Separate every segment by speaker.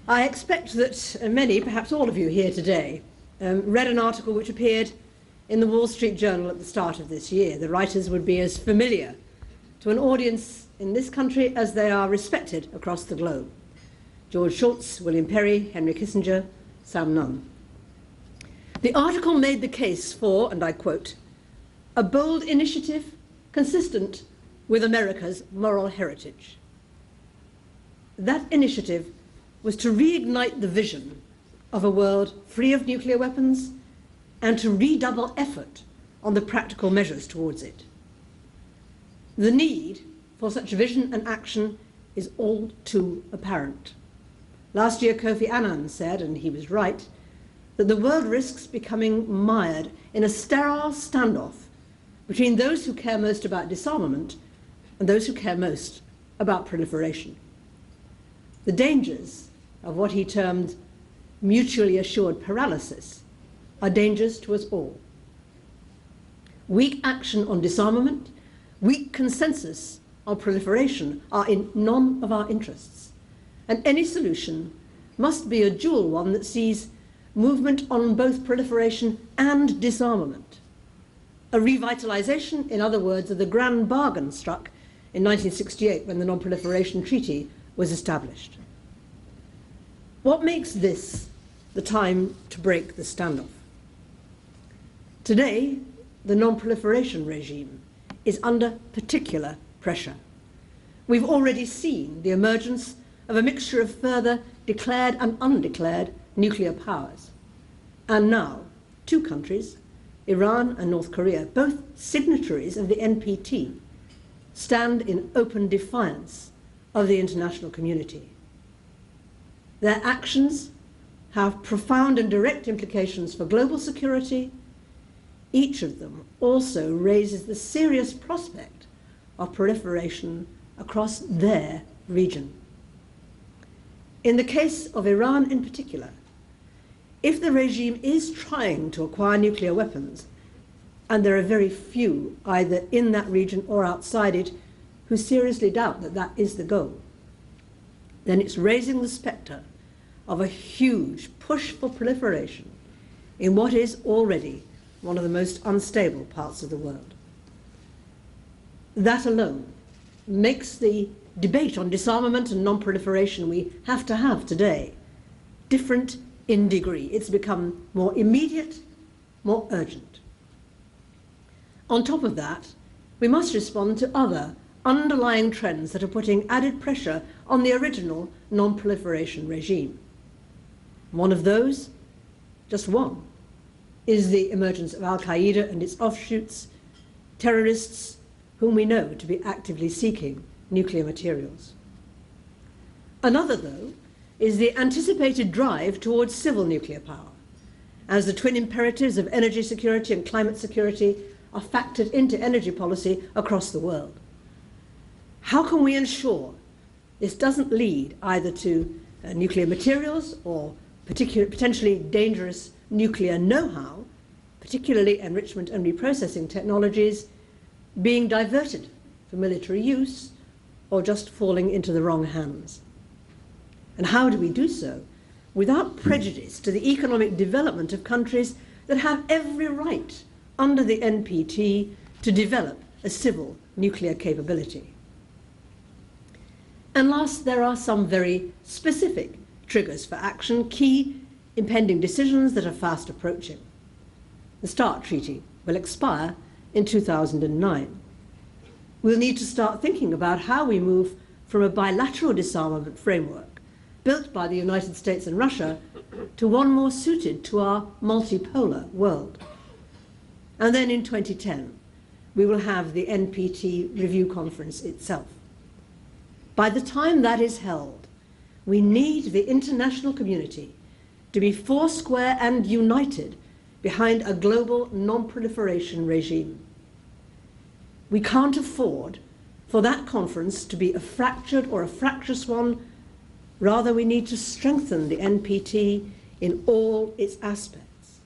Speaker 1: I expect that many, perhaps all of you here today, read an article which appeared in the Wall Street Journal at the start of this year. The writers would be as familiar to an audience in this country as they are respected across the globe. George Shultz, William Perry, Henry Kissinger, Sam Nunn. The article made the case for, and I quote, "a bold initiative consistent with America's moral heritage." That initiative was to reignite the vision of a world free of nuclear weapons and to redouble effort on the practical measures towards it. The need for such vision and action is all too apparent. Last year, Kofi Annan said, and he was right, that the world risks becoming mired in a sterile standoff between those who care most about disarmament and those who care most about proliferation. The dangers of what he termed mutually assured paralysis are dangers to us all. Weak action on disarmament, weak consensus on proliferation are in none of our interests, and any solution must be a dual one that sees movement on both proliferation and disarmament. A revitalization, in other words, of the grand bargain struck in 1968 when the Nonproliferation Treaty was established. What makes this the time to break the standoff? Today, the non-proliferation regime is under particular pressure. We've already seen the emergence of a mixture of further declared and undeclared nuclear powers. And now, two countries, Iran and North Korea, both signatories of the NPT, stand in open defiance of the international community. Their actions have profound and direct implications for global security. Each of them also raises the serious prospect of proliferation across their region. In the case of Iran in particular, if the regime is trying to acquire nuclear weapons, and there are very few either in that region or outside it who seriously doubt that that is the goal, then it's raising the spectre of a huge push for proliferation in what is already one of the most unstable parts of the world. That alone makes the debate on disarmament and non-proliferation we have to have today different in degree. It's become more immediate, more urgent. On top of that, we must respond to other underlying trends that are putting added pressure on the original non-proliferation regime. One of those, just one, is the emergence of Al-Qaeda and its offshoots, terrorists whom we know to be actively seeking nuclear materials. Another, though, is the anticipated drive towards civil nuclear power, as the twin imperatives of energy security and climate security are factored into energy policy across the world. How can we ensure this doesn't lead either to nuclear materials or potentially dangerous nuclear know-how, particularly enrichment and reprocessing technologies, being diverted for military use or just falling into the wrong hands? And how do we do so without prejudice to the economic development of countries that have every right under the NPT to develop a civil nuclear capability? And last, there are some very specific triggers for action, key impending decisions that are fast approaching. The START Treaty will expire in 2009. We'll need to start thinking about how we move from a bilateral disarmament framework built by the United States and Russia to one more suited to our multipolar world. And then in 2010, we will have the NPT review conference itself. By the time that is held, we need the international community to be foursquare and united behind a global non-proliferation regime. We can't afford for that conference to be a fractured or a fractious one. Rather, we need to strengthen the NPT in all its aspects.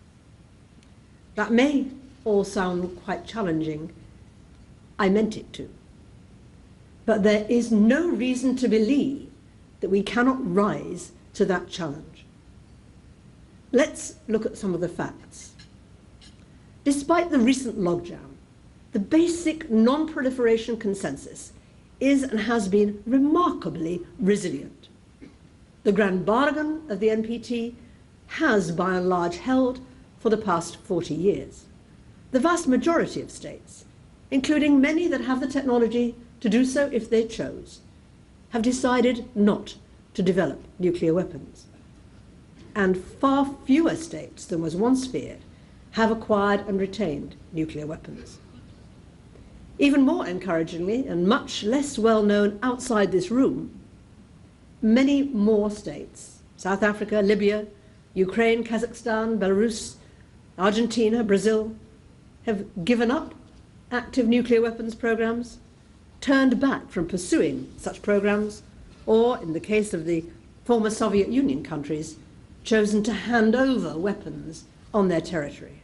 Speaker 1: That may all sound quite challenging. I meant it to. But there is no reason to believe that we cannot rise to that challenge. Let's look at some of the facts. Despite the recent logjam, the basic non-proliferation consensus is and has been remarkably resilient. The grand bargain of the NPT has by and large held for the past 40 years. The vast majority of states, including many that have the technology to do so if they chose, have decided not to develop nuclear weapons. And far fewer states than was once feared have acquired and retained nuclear weapons. Even more encouragingly, and much less well known outside this room, many more states, South Africa, Libya, Ukraine, Kazakhstan, Belarus, Argentina, Brazil, have given up active nuclear weapons programs, turned back from pursuing such programs, or, in the case of the former Soviet Union countries, chosen to hand over weapons on their territory.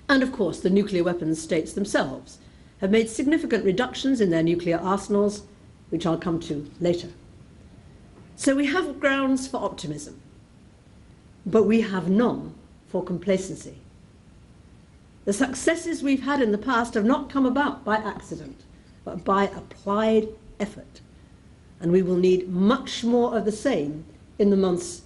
Speaker 1: And of course, the nuclear weapons states themselves have made significant reductions in their nuclear arsenals, which I'll come to later. So we have grounds for optimism, but we have none for complacency. The successes we've had in the past have not come about by accident, but by applied effort. And we will need much more of the same in the months